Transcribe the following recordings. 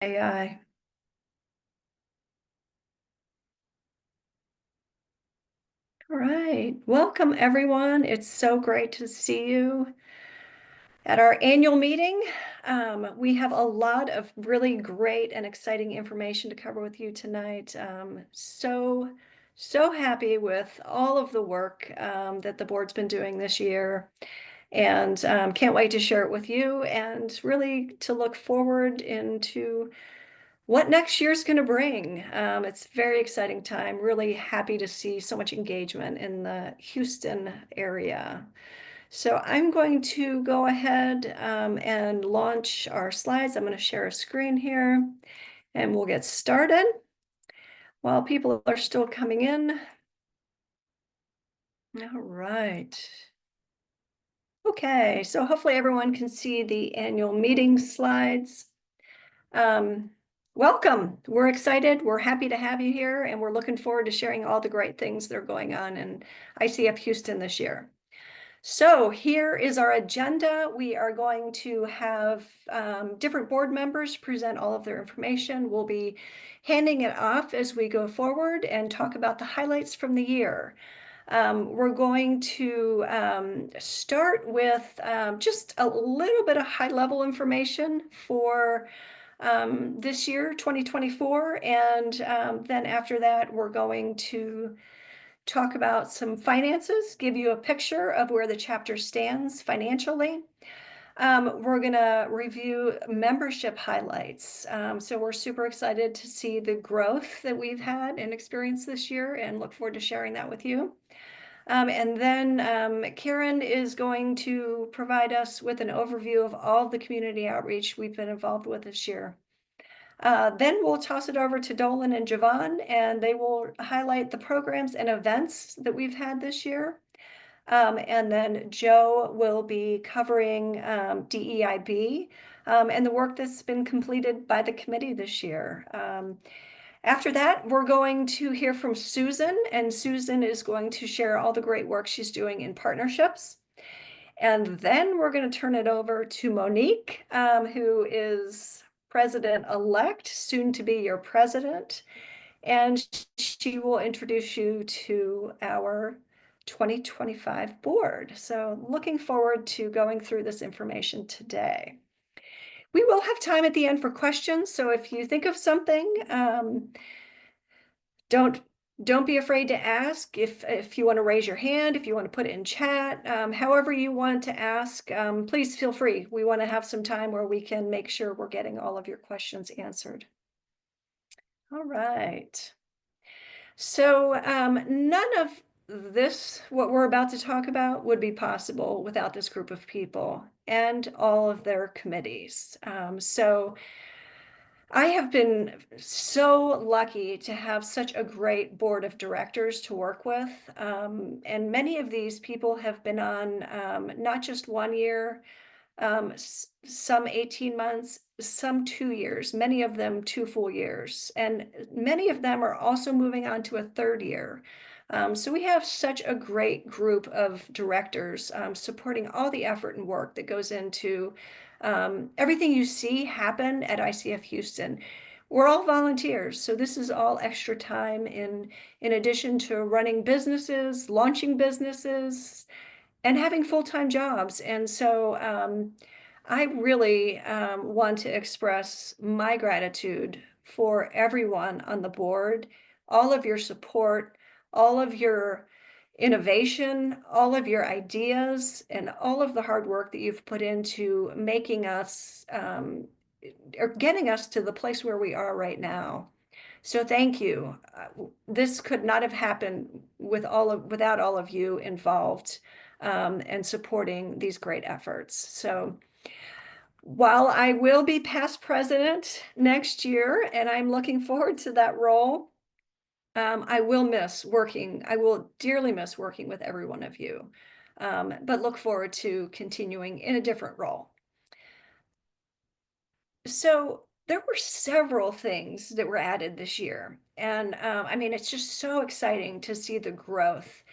AI. All right, welcome everyone. It's so great to see you at our annual meeting. We have a lot of really great and exciting information to cover with you tonight. So happy with all of the work that the board's been doing this year, and can't wait to share it with you and really to look forward into what next year's going to bring. It's a very exciting time. Really happy to see so much engagement in the Houston area. So I'm going to go ahead and launch our slides. I'm going to share a screen here and we'll get started while people are still coming in. All right. Okay, so hopefully everyone can see the annual meeting slides. Um, Welcome. We're excited. We're happy to have you here, and we're looking forward to sharing all the great things that are going on in ICF Houston this year. So here is our agenda. We are going to have different board members present all of their information. We'll be handing it off as we go forward and talk about the highlights from the year. We're going to start with just a little bit of high-level information for this year, 2024. And then after that, we're going to talk about some finances, give you a picture of where the chapter stands financially. We're going to review membership highlights. So we're super excited to see the growth that we've had and experienced this year and look forward to sharing that with you. And then Karen is going to provide us with an overview of all the community outreach we've been involved with this year. Then we'll toss it over to Dolan and Javon, and they will highlight the programs and events that we've had this year. And then Joe will be covering DEIB and the work that's been completed by the committee this year. After that, we're going to hear from Susan, and Susan is going to share all the great work she's doing in partnerships. And then we're going to turn it over to Monique, who is president-elect, soon to be your president. And she will introduce you to our 2025 board. So looking forward to going through this information today. We will have time at the end for questions. So if you think of something, don't be afraid to ask. If you want to raise your hand, if you want to put it in chat, however you want to ask, please feel free. We want to have some time where we can make sure we're getting all of your questions answered. All right. So none of this, what we're about to talk about, would be possible without this group of people and all of their committees. So I have been so lucky to have such a great board of directors to work with. And many of these people have been on not just 1 year, some 18 months, some 2 years, many of them 2 full years. And many of them are also moving on to a 3rd year. So we have such a great group of directors supporting all the effort and work that goes into everything you see happen at ICF Houston. We're all volunteers, so this is all extra time in addition to running businesses, launching businesses, and having full-time jobs. And so I really want to express my gratitude for everyone on the board, all of your support, all of your innovation, all of your ideas, and all of the hard work that you've put into making us or getting us to the place where we are right now. So thank you. This could not have happened without all of you involved and supporting these great efforts. So while I will be past president next year, and I'm looking forward to that role, I will dearly miss working with every one of you, but look forward to continuing in a different role. So there were several things that were added this year. And I mean, it's just so exciting to see the growth.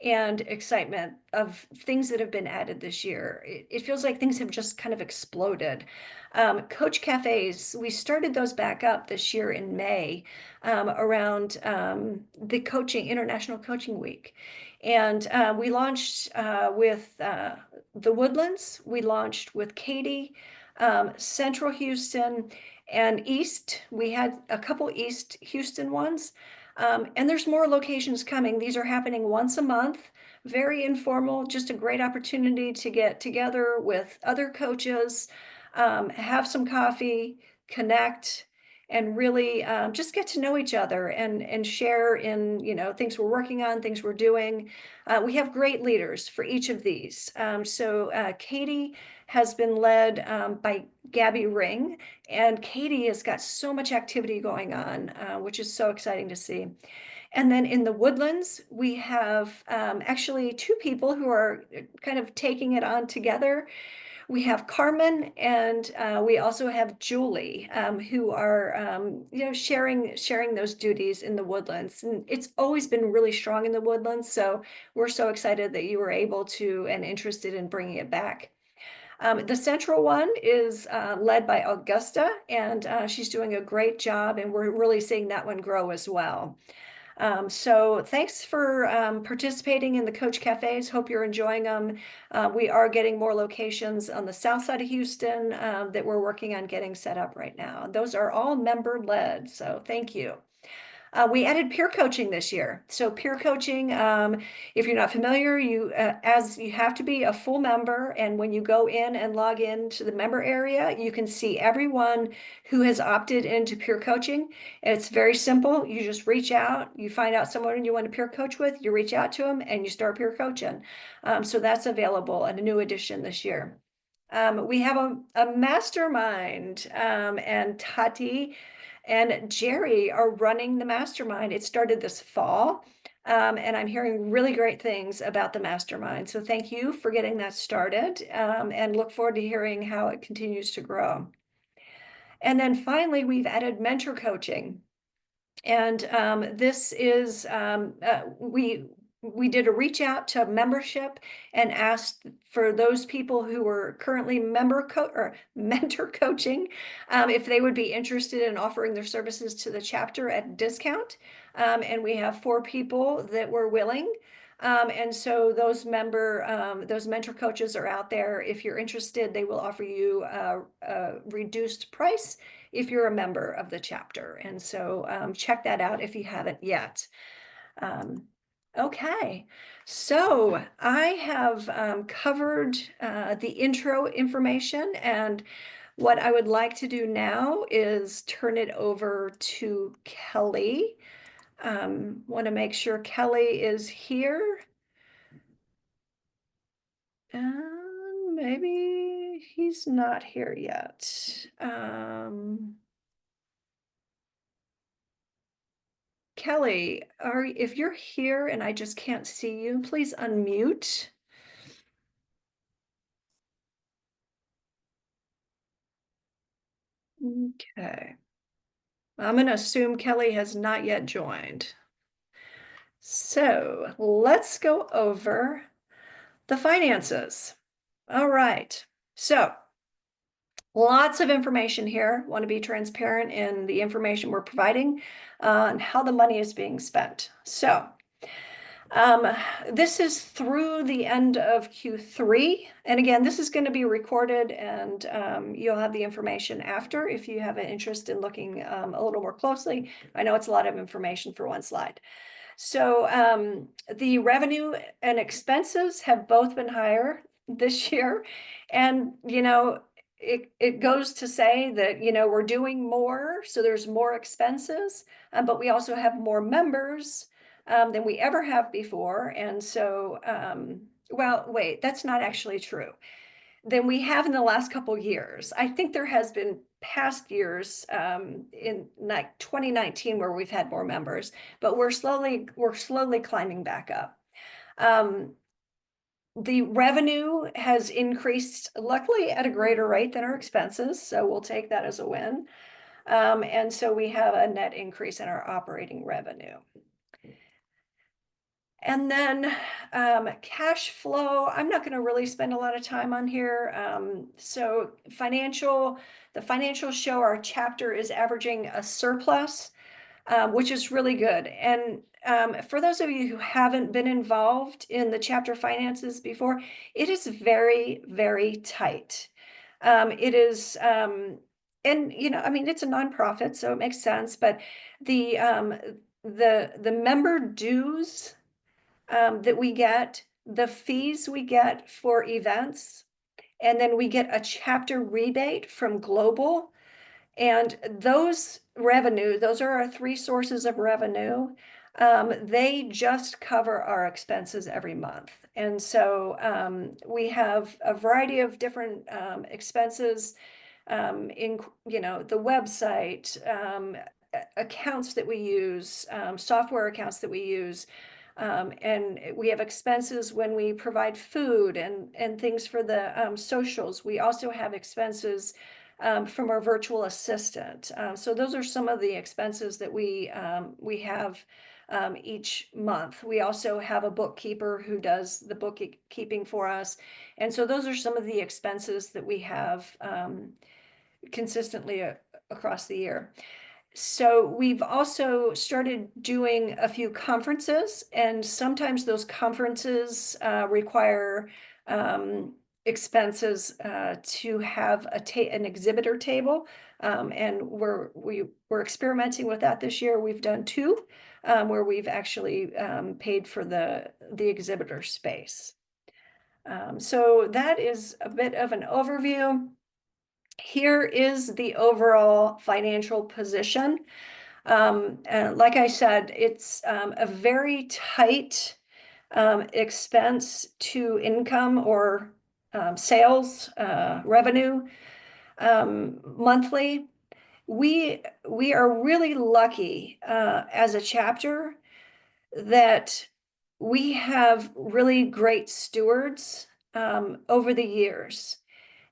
and excitement of things that have been added this year. It feels like things have just kind of exploded. Coach Cafes, we started those back up this year in May, around the International Coaching Week. And we launched with the Woodlands, we launched with Katy, Central Houston, and East. We had a couple East Houston ones. And there's more locations coming. These are happening once a month, very informal, just a great opportunity to get together with other coaches, have some coffee, connect, and really just get to know each other and share in, things we're working on, things we're doing. We have great leaders for each of these. So Katy has been led by Gabby Ring, and Katy has got so much activity going on, which is so exciting to see. And then in the Woodlands, we have actually two people who are kind of taking it on together. We have Carmen, and we also have Julie, who are sharing those duties in the Woodlands. And it's always been really strong in the Woodlands, so we're so excited that you were able to and interested in bringing it back. The central one is led by Augusta, and she's doing a great job, and we're really seeing that one grow as well. So thanks for participating in the Coach Cafes. Hope you're enjoying them. We are getting more locations on the south side of Houston that we're working on getting set up right now. Those are all member led, so thank you. We added peer coaching this year. So peer coaching, if you're not familiar, as you have to be a full member, and when you go in and log in to the member area, you can see everyone who has opted into peer coaching. It's very simple. You just reach out, you find out someone you want to peer coach with, you reach out to them, and you start peer coaching. So that's available and a new addition this year. We have a mastermind, and Tati and Jerry are running the mastermind. It started this fall, and I'm hearing really great things about the mastermind. So thank you for getting that started, and look forward to hearing how it continues to grow. And then finally, we've added mentor coaching. And this is, we did a reach out to membership and asked for those people who were currently mentor coaching, if they would be interested in offering their services to the chapter at discount. And we have 4 people that were willing. And so those mentor coaches are out there. If you're interested, they will offer you a reduced price if you're a member of the chapter. And so check that out if you haven't yet. Okay, so I have covered the intro information, and what I would like to do now is turn it over to Kelly. Want to make sure Kelly is here. Maybe he's not here yet. Kelly, if you're here and I just can't see you, please unmute. Okay. I'm going to assume Kelly has not yet joined. So let's go over the finances. All right. So lots of information here. Want to be transparent in the information we're providing and how the money is being spent. So this is through the end of Q3. And again, this is going to be recorded, and you'll have the information after if you have an interest in looking a little more closely. I know it's a lot of information for one slide. So the revenue and expenses have both been higher this year. And, it goes to say that, we're doing more, so there's more expenses, but we also have more members than we ever have before. And so, well, wait, that's not actually true. Than we have in the last couple years. I think there has been past years in like 2019 where we've had more members, but we're slowly climbing back up. The revenue has increased, luckily, at a greater rate than our expenses, so we'll take that as a win. And so we have a net increase in our operating revenue. And then cash flow, I'm not going to really spend a lot of time on here. So the financials show our chapter is averaging a surplus, which is really good. And for those of you who haven't been involved in the chapter finances before, it is very, very tight. It is, and I mean, it's a nonprofit, so it makes sense. But the member dues that we get, the fees we get for events, and then we get a chapter rebate from Global. And those are our three sources of revenue. They just cover our expenses every month. And so we have a variety of different expenses in, the website, accounts that we use, software accounts that we use. And we have expenses when we provide food and things for the socials. We also have expenses from our virtual assistant. So those are some of the expenses that we have each month. We also have a bookkeeper who does the bookkeeping for us. And so those are some of the expenses that we have consistently across the year. So we've also started doing a few conferences, and sometimes those conferences require expenses to have an exhibitor table, and we're experimenting with that this year. We've done two where we've actually paid for the exhibitor space. So that is a bit of an overview. Here is the overall financial position. Like I said, it's a very tight expense to income or sales revenue monthly. We are really lucky as a chapter that we have really great stewards over the years.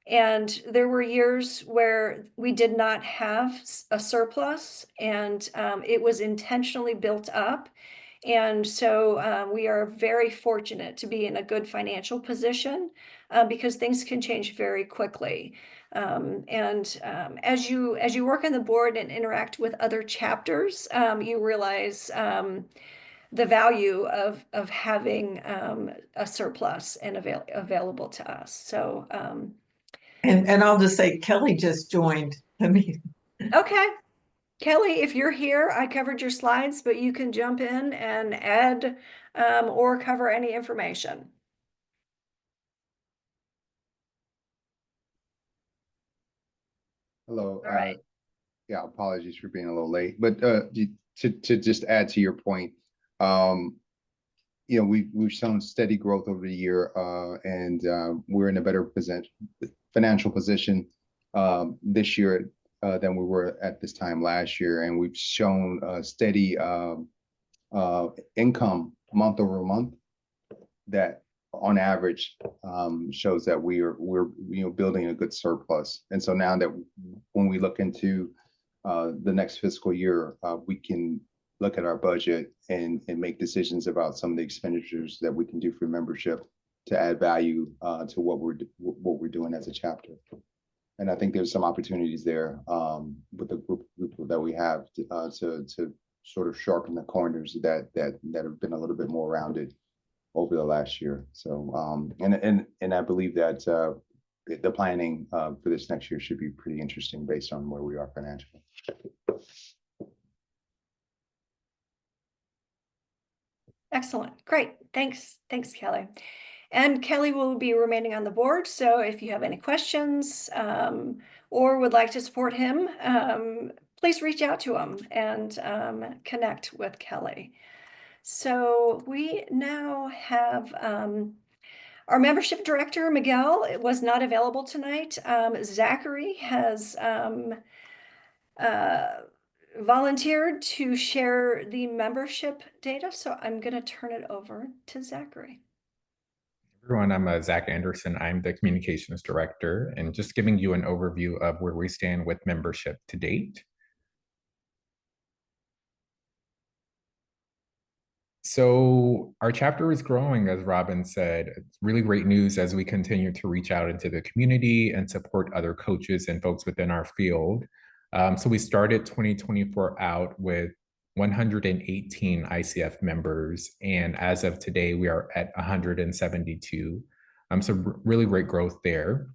And there were years where we did not have a surplus, and it was intentionally built up. And so we are very fortunate to be in a good financial position because things can change very quickly. As you work on the board and interact with other chapters, you realize the value of having a surplus and available to us. So. And I'll just say Kelly just joined the meeting. Okay. Kelly, if you're here, I covered your slides, but you can jump in and add or cover any information. Hello. All right. Yeah, apologies for being a little late, but to just add to your point, we've shown steady growth over the year, and we're in a better financial position this year than we were at this time last year, and we've shown steady income month over month that on average shows that we're building a good surplus. And so now that when we look into the next fiscal year, we can look at our budget and make decisions about some of the expenditures that we can do for membership to add value to what we're doing as a chapter. And I think there's some opportunities there with the group that we have to sort of sharpen the corners that have been a little bit more rounded over the last year. So and I believe that the planning for this next year should be pretty interesting based on where we are financially. Excellent. Great. Thanks, Kelly. And Kelly will be remaining on the board. So if you have any questions or would like to support him, please reach out to him and connect with Kelly. So we now have our membership director, Miguel, was not available tonight. Zachary has volunteered to share the membership data. So I'm going to turn it over to Zachary. Everyone, I'm Zach Anderson. I'm the communications director, and just giving you an overview of where we stand with membership to date. So our chapter is growing, as Robin said. It's really great news as we continue to reach out into the community and support other coaches and folks within our field. So we started 2024 out with 118 ICF members, and as of today, we are at 172. So really great growth there.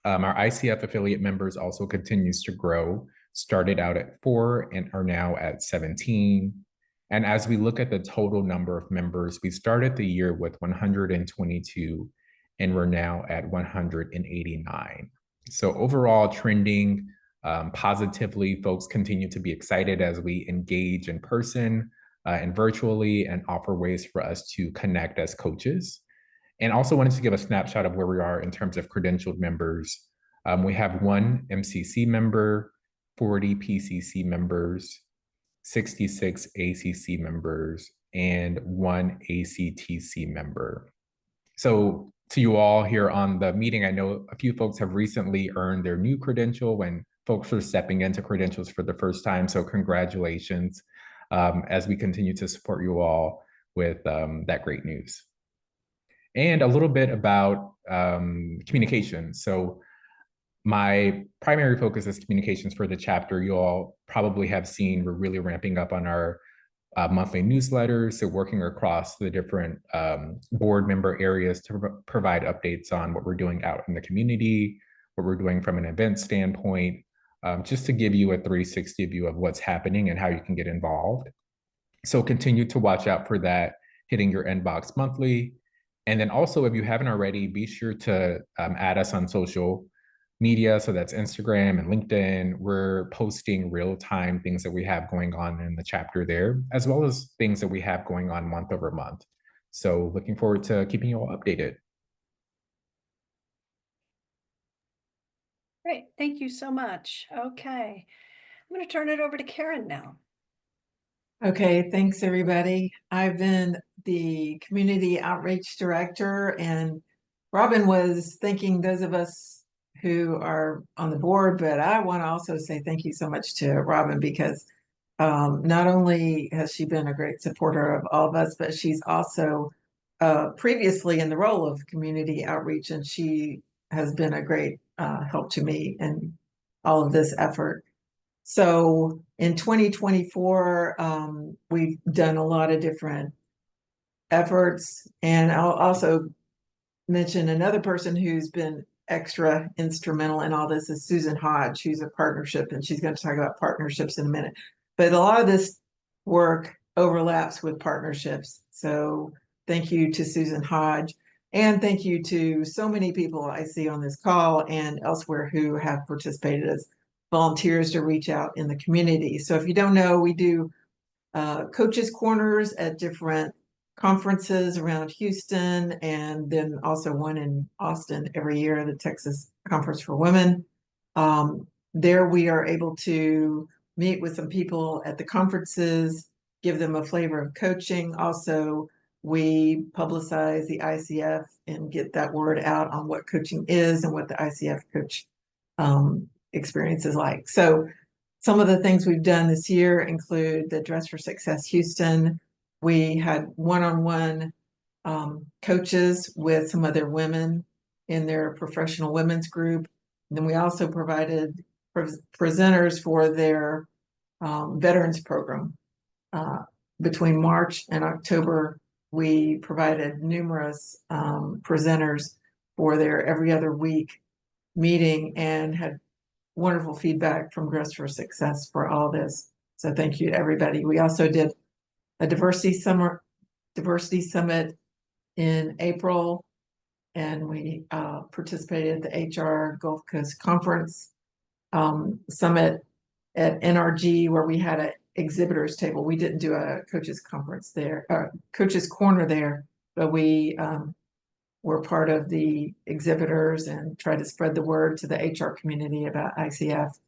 Our ICF affiliate members also continues to grow, started out at 4 and are now at 17. And as we look at the total number of members, we started the year with 122 and we're now at 189. So overall trending positively. Folks continue to be excited as we engage in person and virtually and offer ways for us to connect as coaches. And also wanted to give a snapshot of where we are in terms of credentialed members. We have 1 MCC member, 40 PCC members, 66 ACC members, and 1 ACTC member. So to you all here on the meeting, I know a few folks have recently earned their new credential when folks are stepping into credentials for the first time. So congratulations as we continue to support you all with that great news. And a little bit about communication. So my primary focus is communications for the chapter. You all probably have seen we're really ramping up on our monthly newsletters, so working across the different board member areas to provide updates on what we're doing out in the community, what we're doing from an event standpoint, just to give you a 360 view of what's happening and how you can get involved. So continue to watch out for that hitting your inbox monthly. And then also, if you haven't already, be sure to add us on social media. So that's Instagram and LinkedIn. We're posting real-time things that we have going on in the chapter there, as well as things that we have going on month over month. So looking forward to keeping you all updated. Great, thank you so much. Okay, I'm going to turn it over to Karen now. Okay, thanks everybody. I've been the community outreach director, and Robin was thanking those of us who are on the board, but I want to also say thank you so much to Robin, because not only has she been a great supporter of all of us, but she's also previously in the role of community outreach, and she has been a great help to me in all of this effort. So in 2024, we've done a lot of different efforts, and I'll also mention another person who's been extra instrumental in all this is Susan Hodge, who's a partnership, and she's going to talk about partnerships in a minute. But a lot of this work overlaps with partnerships. So thank you to Susan Hodge, and thank you to so many people I see on this call and elsewhere who have participated as volunteers to reach out in the community. So if you don't know, we do coaches corners at different conferences around Houston, and then also one in Austin every year, the Texas Conference for Women. There we are able to meet with some people at the conferences, give them a flavor of coaching. Also, we publicize the ICF and get that word out on what coaching is and what the ICF coach experience is like. So some of the things we've done this year include the Dress for Success Houston. We had one-on-one coaches with some other women in their professional women's group. And then we also provided presenters for their veterans program. Between March and October, we provided numerous presenters for their every other week meeting and had wonderful feedback from Dress for Success for all this. So thank you to everybody. We also did a diversity summit in April, and we participated at the HR Gulf Coast Conference summit at NRG, where we had an exhibitors table. We didn't do a coaches conference there, coaches corner there, but we were part of the exhibitors and tried to spread the word to the HR community about ICF.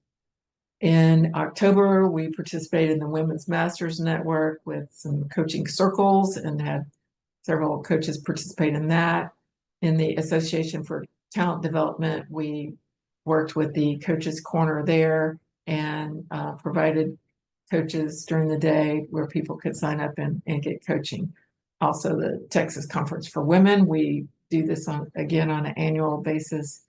In October, we participated in the Women's Masters Network with some coaching circles and had several coaches participate in that. In the Association for Talent Development, we worked with the Coaches Corner there and provided coaches during the day where people could sign up and get coaching. Also, the Texas Conference for Women, we do this again on an annual basis,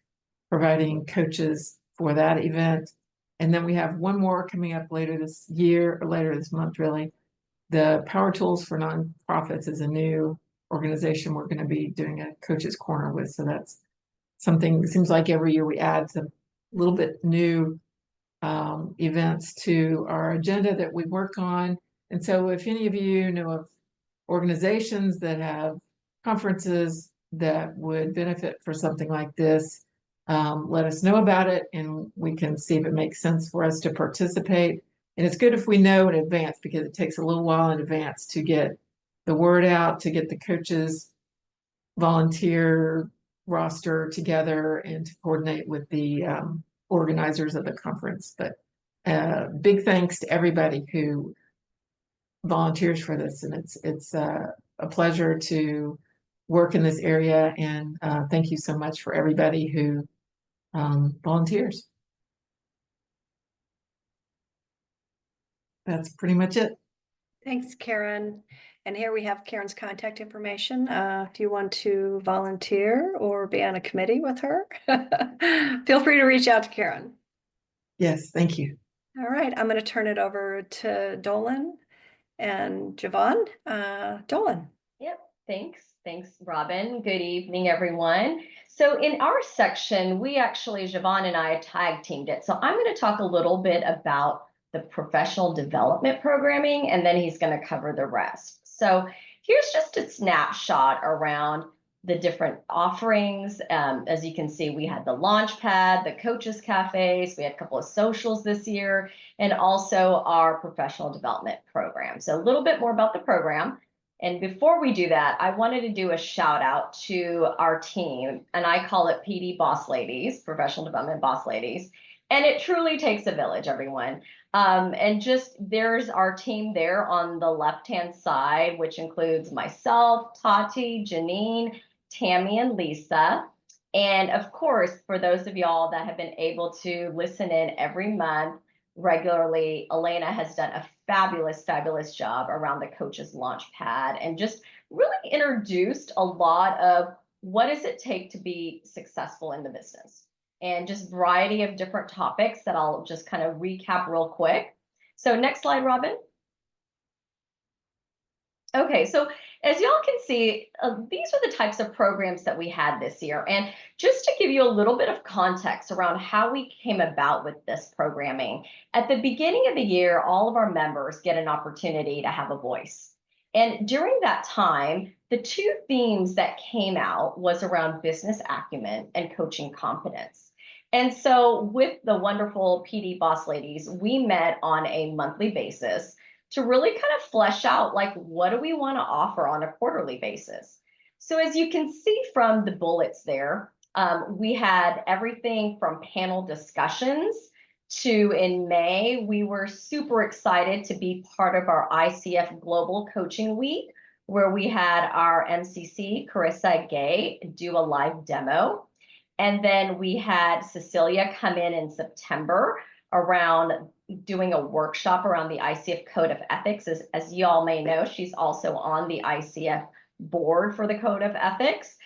providing coaches for that event. And then we have one more coming up later this year, or later this month, really. The Power Tools for Nonprofits is a new organization we're going to be doing a coaches corner with. So that's something, it seems like every year we add some little bit new events to our agenda that we work on. And so if any of you know of organizations that have conferences that would benefit for something like this, let us know about it and we can see if it makes sense for us to participate. And it's good if we know in advance, because it takes a little while in advance to get the word out, to get the coaches volunteer roster together and to coordinate with the organizers of the conference. But big thanks to everybody who volunteers for this, and it's a pleasure to work in this area, and thank you so much for everybody who volunteers. That's pretty much it. Thanks, Karen. And here we have Karen's contact information. If you want to volunteer or be on a committee with her, feel free to reach out to Karen. Yes, thank you. All right, I'm going to turn it over to Dolan and Javon. Dolan. Yep, thanks. Thanks, Robin. Good evening, everyone. So in our section, we actually, Javon and I tag teamed it. So I'm going to talk a little bit about the professional development programming, and then he's going to cover the rest. So here's just a snapshot around the different offerings. As you can see, we had the Launchpad, the Coaches Cafes, we had a couple of socials this year, and also our professional development program. So a little bit more about the program. And before we do that, I wanted to do a shout out to our team, and I call it PD Boss Ladies, Professional Development Boss Ladies. And it truly takes a village, everyone. And just there's our team there on the left-hand side, which includes myself, Tati, Janine, Tammy, and Lisa. And of course, for those of y'all that have been able to listen in every month regularly, Elena has done a fabulous, fabulous job around the Coaches Launchpad and just really introduced a lot of what does it take to be successful in the business, and just variety of different topics that I'll just kind of recap real quick. So next slide, Robin. Okay, so as y'all can see, these are the types of programs that we had this year. And just to give you a little bit of context around how we came about with this programming, at the beginning of the year, all of our members get an opportunity to have a voice. And during that time, the two themes that came out was around business acumen and coaching competence. And so with the wonderful PD Boss Ladies, we met on a monthly basis to really kind of flesh out, like, what do we want to offer on a quarterly basis? So as you can see from the bullets there, we had everything from panel discussions to, in May, we were super excited to be part of our ICF Global Coaching Week, where we had our MCC, Carissa Gay, do a live demo. And then we had Cecilia come in September around doing a workshop around the ICF Code of Ethics. As you all may know, she's also on the ICF board for the Code of Ethics.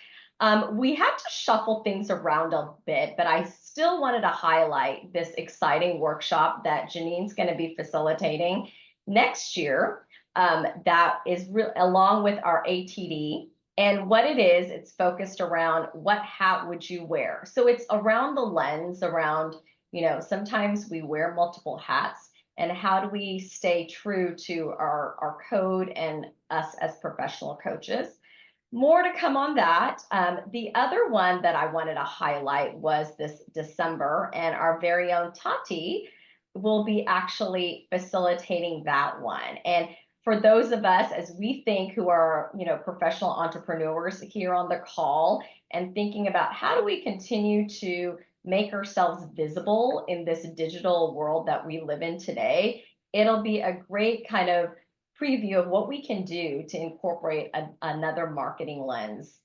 We had to shuffle things around a bit, but I still wanted to highlight this exciting workshop that Janine's going to be facilitating next year. That is along with our ATD. And what it is, it's focused around what hat would you wear? So it's around the lens around, you know, sometimes we wear multiple hats, and how do we stay true to our code and us as professional coaches? More to come on that. The other one that I wanted to highlight was this December, and our very own Tati will be actually facilitating that one. And for those of us, as we think, who are, you know, professional entrepreneurs here on the call and thinking about how do we continue to make ourselves visible in this digital world that we live in today, it'll be a great kind of preview of what we can do to incorporate another marketing lens.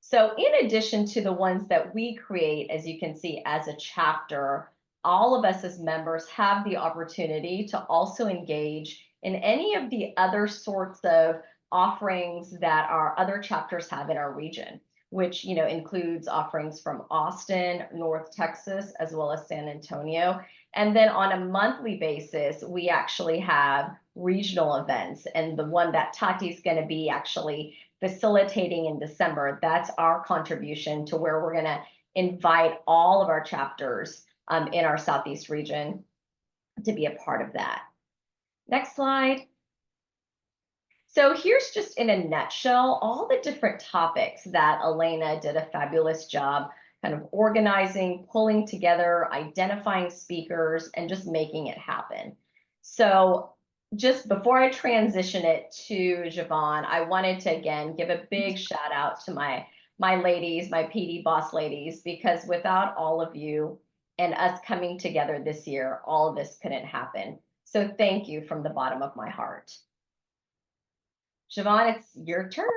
So in addition to the ones that we create, as you can see, as a chapter all of us as members have the opportunity to also engage in any of the other sorts of offerings that our other chapters have in our region, which includes offerings from Austin, North Texas, as well as San Antonio. And then on a monthly basis, we actually have regional events. And the one that Tati's going to be actually facilitating in December, that's our contribution to where we're going to invite all of our chapters in our Southeast region to be a part of that. Next slide. So here's just in a nutshell, all the different topics that Elena did a fabulous job kind of organizing, pulling together, identifying speakers, and just making it happen. So just before I transition it to Javon, I wanted to again give a big shout out to my ladies, my PD boss ladies, because without all of you and us coming together this year, all of this couldn't happen. So thank you from the bottom of my heart. Javon, it's your turn.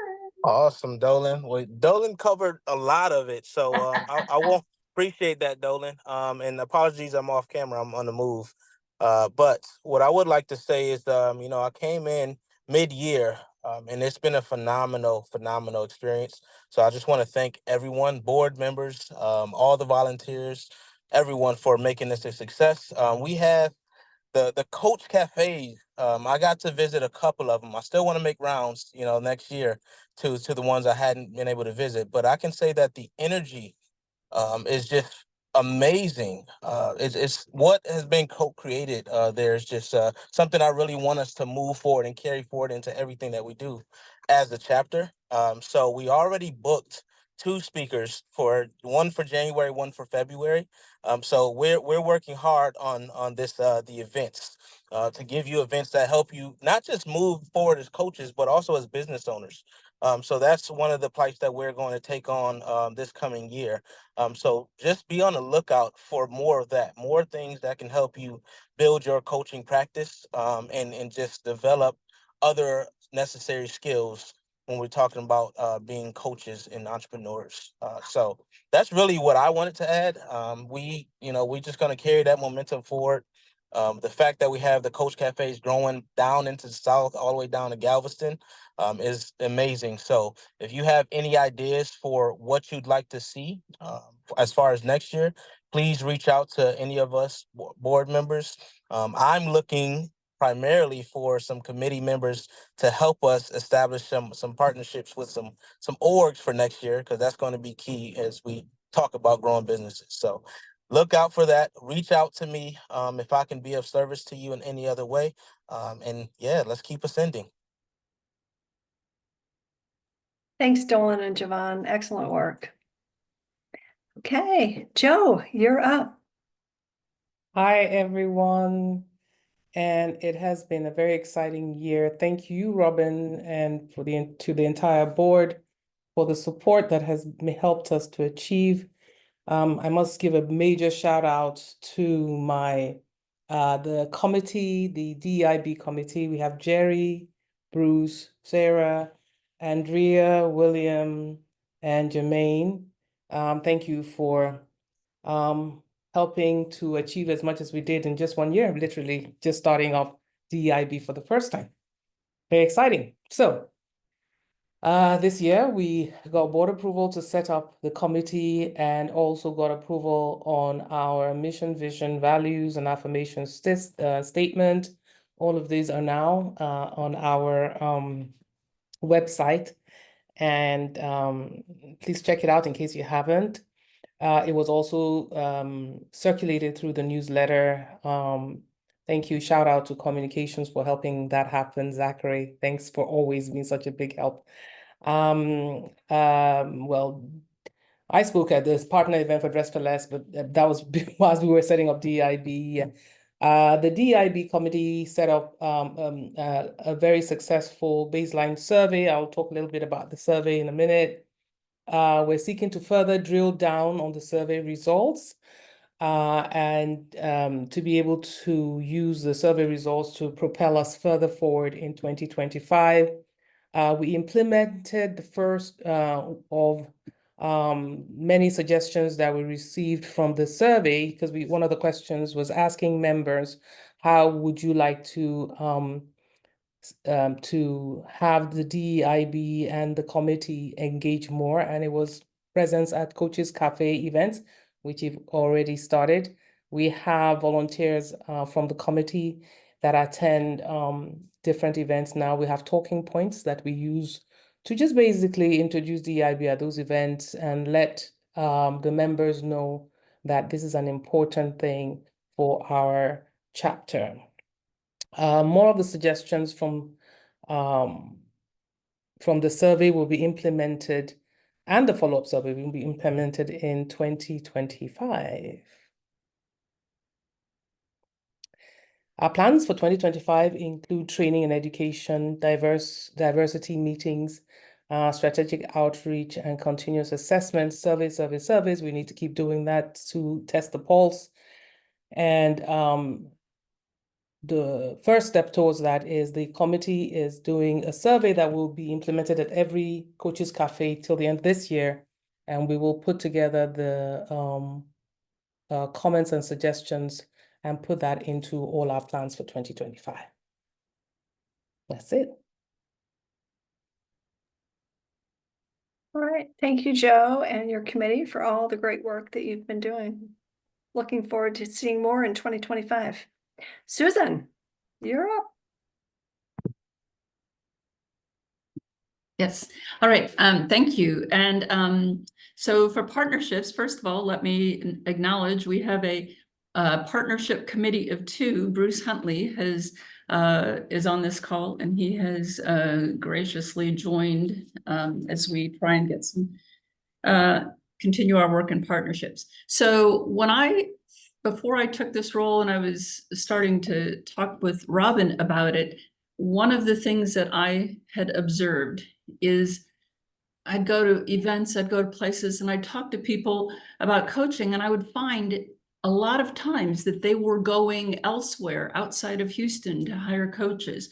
Awesome, Dolan. Well, Dolan covered a lot of it, so I won't appreciate that, Dolan. And apologies, I'm off camera. I'm on the move. But what I would like to say is, I came in mid-year, and it's been a phenomenal experience. So I just want to thank everyone, board members, all the volunteers, everyone for making this a success. We have the coach cafes. I got to visit a couple of them. I still want to make rounds, next year to the ones I hadn't been able to visit. But I can say that the energy is just amazing. It's what has been co-created. There's just something I really want us to move forward and carry forward into everything that we do as a chapter. So we already booked 2 speakers, for one for January, one for February. So we're working hard on this the events to give you events that help you not just move forward as coaches, but also as business owners. So that's one of the plights that we're going to take on this coming year. So just be on the lookout for more of that, more things that can help you build your coaching practice and just develop other necessary skills when we're talking about being coaches and entrepreneurs. So that's really what I wanted to add. We're just going to carry that momentum forward. The fact that we have the Coach Cafes growing down into the South, all the way down to Galveston, is amazing. So if you have any ideas for what you'd like to see as far as next year, please reach out to any of us board members. I'm looking primarily for some committee members to help us establish some partnerships with some orgs for next year, because that's going to be key as we talk about growing businesses. So look out for that. Reach out to me if I can be of service to you in any other way. And yeah, let's keep ascending. Thanks, Dolan and Javon. Excellent work. Okay, Joe, you're up. Hi, everyone. And it has been a very exciting year. Thank you, Robin, and to the entire board for the support that has helped us to achieve. I must give a major shout out to the committee, the DEIB committee. We have Jerry, Bruce, Sarah, Andrea, William, and Jermaine. Thank you for helping to achieve as much as we did in just 1 year, literally just starting off DEIB for the first time. Very exciting. So this year we got board approval to set up the committee, and also got approval on our mission, vision, values, and affirmation statement. All of these are now on our website, and please check it out in case you haven't. It was also circulated through the newsletter. Thank you. Shout out to communications for helping that happen. Zachary, thanks for always being such a big help. Well, I spoke at this partner event for Dress for Less, but that was whilst we were setting up DEIB. The DEIB committee set up a very successful baseline survey. I'll talk a little bit about the survey in a minute. We're seeking to further drill down on the survey results and to be able to use the survey results to propel us further forward in 2025. We implemented the first of many suggestions that we received from the survey, because one of the questions was asking members, how would you like to have the DEIB and the committee engage more? And it was presence at Coaches Cafe events, which have already started. We have volunteers from the committee that attend different events now. We have talking points that we use to just basically introduce DEIB at those events and let the members know that this is an important thing for our chapter. More of the suggestions from the survey will be implemented, and the follow-up survey will be implemented in 2025. Our plans for 2025 include training and education, diversity meetings, strategic outreach, and continuous assessment, surveys. We need to keep doing that to test the pulse. And the first step towards that is the committee is doing a survey that will be implemented at every Coaches Cafe till the end of this year. And we will put together the comments and suggestions and put that into all our plans for 2025. That's it. All right. Thank you, Joe, and your committee for all the great work that you've been doing. Looking forward to seeing more in 2025. Susan, you're up. Yes. All right. Thank you. And so for partnerships, first of all, let me acknowledge we have a partnership committee of 2. Bruce Huntley is on this call, and he has graciously joined as we try and get some continue our work in partnerships. So before I took this role and I was starting to talk with Robin about it, one of the things that I had observed is I'd go to events, I'd go to places, and I'd talk to people about coaching, and I would find a lot of times that they were going elsewhere outside of Houston to hire coaches,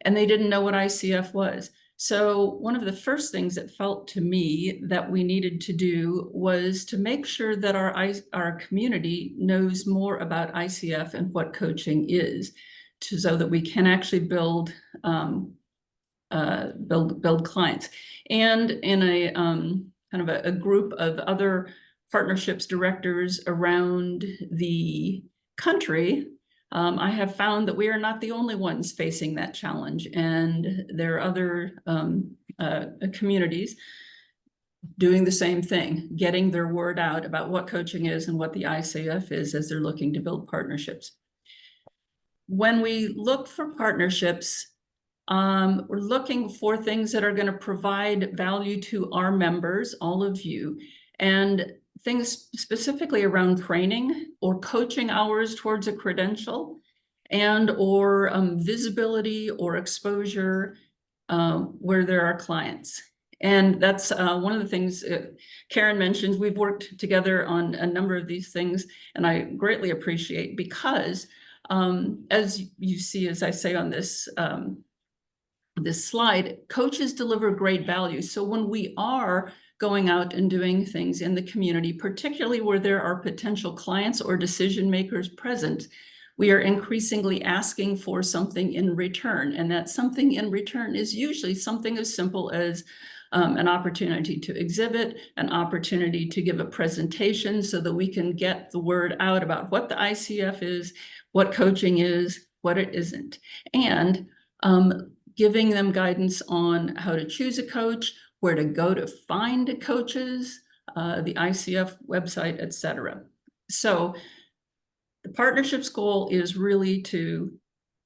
and they didn't know what ICF was. So one of the first things that felt to me that we needed to do was to make sure that our community knows more about ICF and what coaching is, so that we can actually build clients. And in a kind of a group of other partnerships directors around the country, I have found that we are not the only ones facing that challenge, and there are other communities doing the same thing, getting their word out about what coaching is and what the ICF is as they're looking to build partnerships. When we look for partnerships, we're looking for things that are going to provide value to our members, all of you, and things specifically around training or coaching hours towards a credential, and or visibility or exposure where there are clients. And that's one of the things Karen mentioned. We've worked together on a number of these things, and I greatly appreciate, because as you see, as I say on this this slide, coaches deliver great value. So when we are going out and doing things in the community, particularly where there are potential clients or decision makers present, we are increasingly asking for something in return. And that something in return is usually something as simple as an opportunity to exhibit, an opportunity to give a presentation so that we can get the word out about what the ICF is, what coaching is, what it isn't, and giving them guidance on how to choose a coach, where to go to find coaches, the ICF website, etc. So the partnerships goal is really to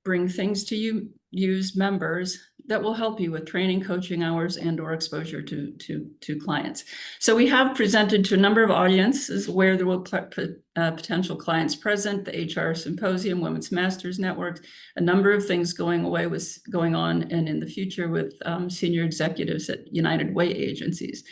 bring things to you, use members that will help you with training, coaching hours, and or exposure to clients. So we have presented to a number of audiences where there will potential clients present, the HR Symposium, Women's Masters Network, a number of things going on and in the future with senior executives at United Way agencies.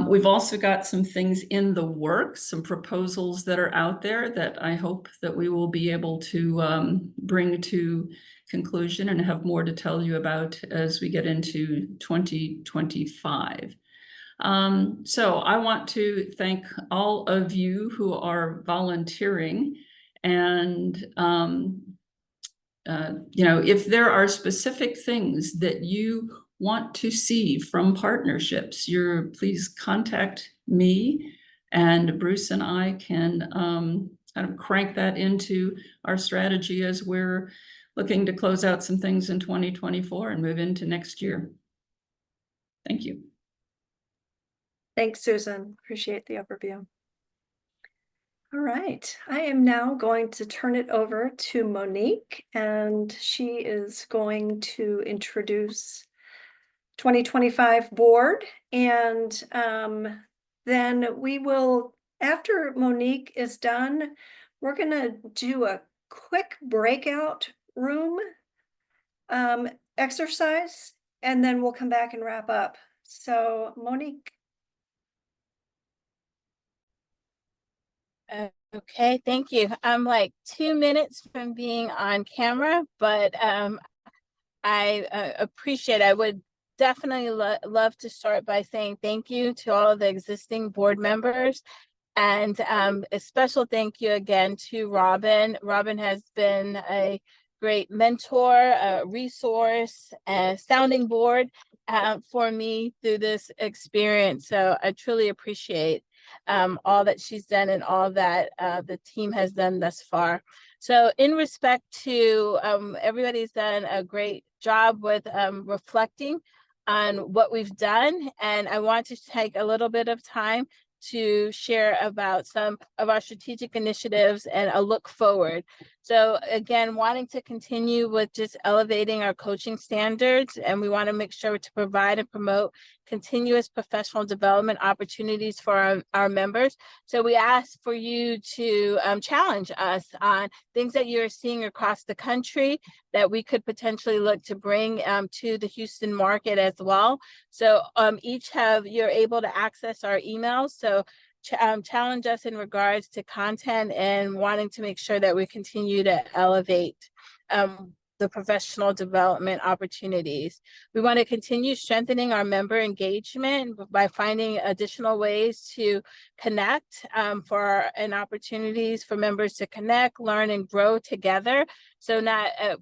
We've also got some things in the works, some proposals that are out there that I hope that we will be able to bring to conclusion and have more to tell you about as we get into 2025. So I want to thank all of you who are volunteering. And, if there are specific things that you want to see from partnerships, please contact me, and Bruce and I can kind of crank that into our strategy as we're looking to close out some things in 2024 and move into next year. Thank you. Thanks, Susan. Appreciate the overview. All right, I am now going to turn it over to Monique, and she is going to introduce 2025 board. And then we will, after Monique is done, we're going to do a quick breakout room exercise, and then we'll come back and wrap up. So Monique. Okay, thank you. I'm like 2 minutes from being on camera, but I appreciate, I would definitely love to start by saying thank you to all of the existing board members. And a special thank you again to Robin. Robin has been a great mentor, a resource, a sounding board for me through this experience. So I truly appreciate all that she's done and all that the team has done thus far. So in respect to everybody's done a great job with reflecting on what we've done. And I want to take a little bit of time to share about some of our strategic initiatives and a look forward. So again, wanting to continue with just elevating our coaching standards, and we want to make sure to provide and promote continuous professional development opportunities for our members. So we ask for you to challenge us on things that you're seeing across the country that we could potentially look to bring to the Houston market as well. So you're able to access our emails. So challenge us in regards to content and wanting to make sure that we continue to elevate the professional development opportunities. We want to continue strengthening our member engagement by finding additional ways to connect and opportunities for members to connect, learn, and grow together. So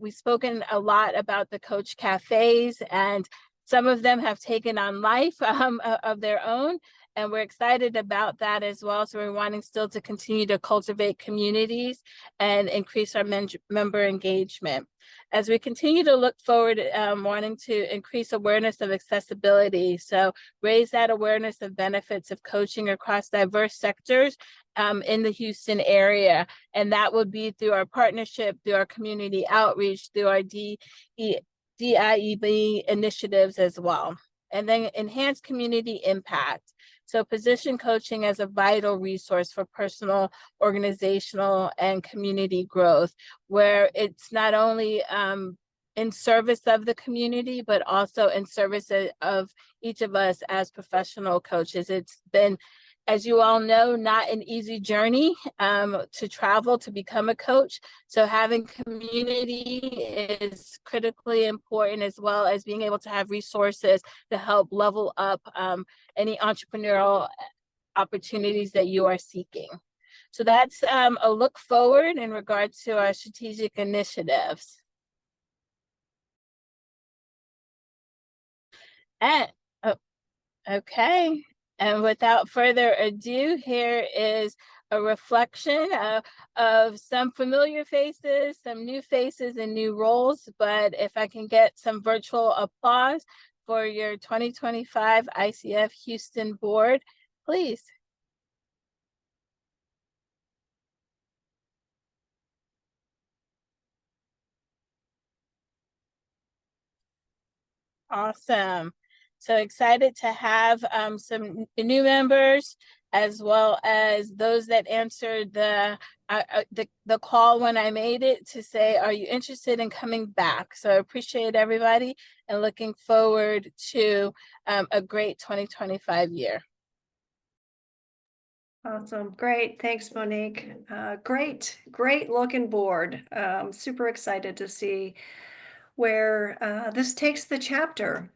we've spoken a lot about the coach cafes, and some of them have taken on life of their own. And we're excited about that as well. So we're wanting still to continue to cultivate communities and increase our member engagement. As we continue to look forward, wanting to increase awareness of accessibility. So raise that awareness of benefits of coaching across diverse sectors in the Houston area. And that would be through our partnership, through our community outreach, through our DIEB initiatives as well. And then enhance community impact. So position coaching as a vital resource for personal, organizational, and community growth, where it's not only in service of the community, but also in service of each of us as professional coaches. It's been, as you all know, not an easy journey to travel to become a coach. So having community is critically important, as well as being able to have resources to help level up any entrepreneurial opportunities that you are seeking. So that's a look forward in regards to our strategic initiatives. And okay. And without further ado, here is a reflection of some familiar faces, some new faces and new roles. But if I can get some virtual applause for your 2025 ICF Houston board, please. Awesome. So excited to have some new members, as well as those that answered the call when I made it to say, are you interested in coming back? So I appreciate everybody and looking forward to a great 2025 year. Awesome. Great. Thanks, Monique. Great looking board. Super excited to see where this takes the chapter.